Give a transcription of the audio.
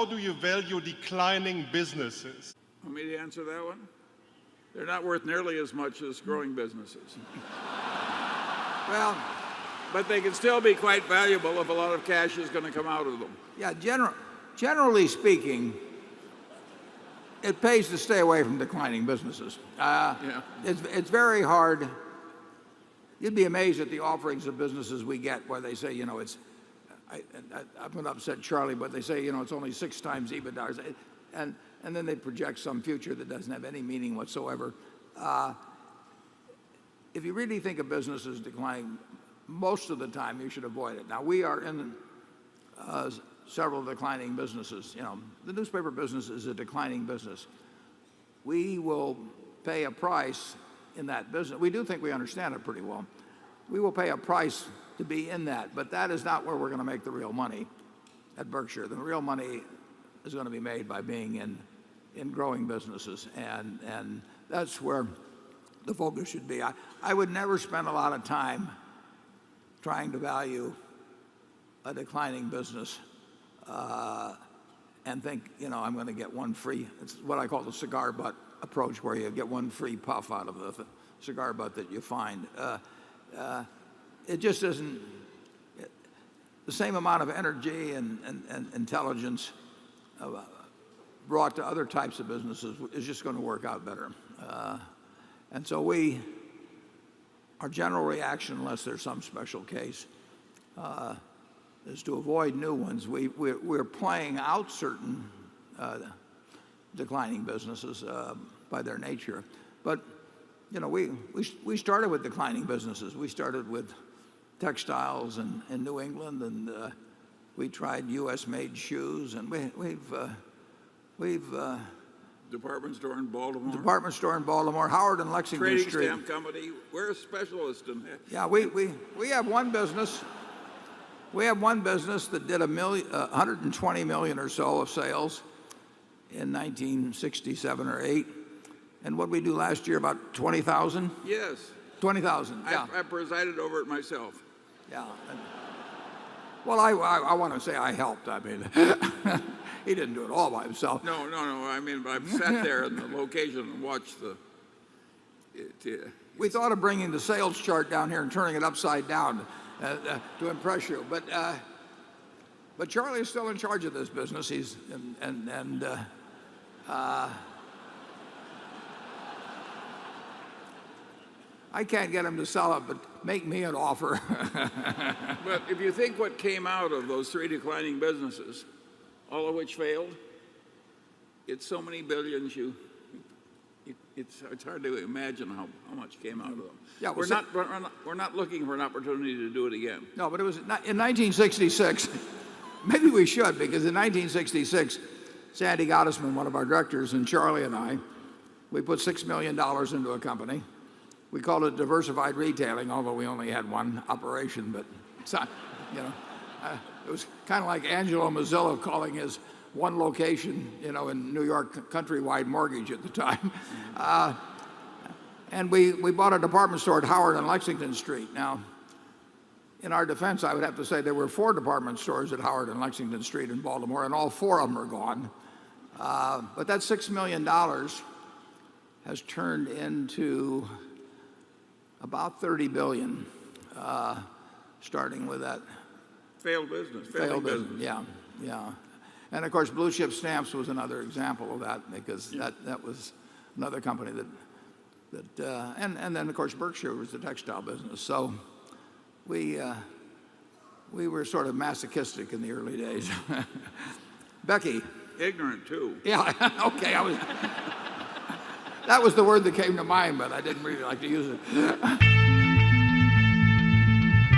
how do you value declining businesses? Want me to answer that one? They're not worth nearly as much as growing businesses. Well, but they can still be quite valuable if a lot of cash is going to come out of them. Yeah, generally speaking, it pays to stay away from declining businesses. Yeah. It's very hard. You'd be amazed at the offerings of businesses we get where they say, you know, I'm going to upset Charlie, but they say, you know, it's only 6 times EBITDA. And then they project some future that doesn't have any meaning whatsoever. If you really think a business is declining, most of the time you should avoid it. Now, we are in several declining businesses. You know, the newspaper business is a declining business. We will pay a price in that business. We do think we understand it pretty well. We will pay a price to be in that, but that is not where we're going to make the real money at Berkshire. The real money is going to be made by being in growing businesses, and that's where the focus should be. I would never spend a lot of time trying to value a declining business and think, you know, I'm going to get one free. It's what I call the cigar butt approach, where you get one free puff out of the cigar butt that you find. It just isn't the same amount of energy and intelligence brought to other types of businesses is just going to work out better. And so our general reaction, unless there's some special case, is to avoid new ones. We're playing out certain declining businesses by their nature. But, you know, we started with declining businesses. We started with textiles in New England, and we tried U.S.-made shoes, and we've Department store in Baltimore. Department store in Baltimore, Howard and Lexington Trading Street. stamp company. We're a specialist in that. Yeah, we have one business. We have one business that did 120 million or so of sales in 1967 or 8. And what did we do last year? About 20,000? Yes. 20,000. Yeah. I presided over it myself. Yeah. Well, I want to say I helped. I mean, he didn't do it all by himself. No. I mean, I've sat there in the location and watched we thought of bringing the sales chart down here and turning it upside down to impress you, but Charlie is still in charge of this business. He's I can't get him to sell it, but make me an offer. But if you think what came out of those 3 declining businesses, all of which failed, it's so many billions. It's hard to imagine how much came out of them. Yeah, we're not looking for an opportunity to do it again. No, but it was in 1966. Maybe we should, because in 1966, Sandy Gottesman, one of our directors, and Charlie and I, we put $6 million into a company. We called it diversified retailing, although we only had one operation. But it's not, you know, it was kind of like Angelo Mozilla calling his one location, you know, in New York, Countrywide Mortgage at the time. And we bought a department store at Howard and Lexington Street. Now, in our defense, I would have to say there were 4 department stores at Howard and Lexington Street in Baltimore, and all 4 of them are gone. But that $6 million has turned into about 30 billion, starting with that Failed business. failed business. Yeah. And of course, Blue Chip Stamps was another example of that, because that was another company and then of course Berkshire was the textile business. So we were sort of masochistic in the early days. Becky. Ignorant too. Yeah. Okay. That was the word that came to mind, but I didn't really like to use it.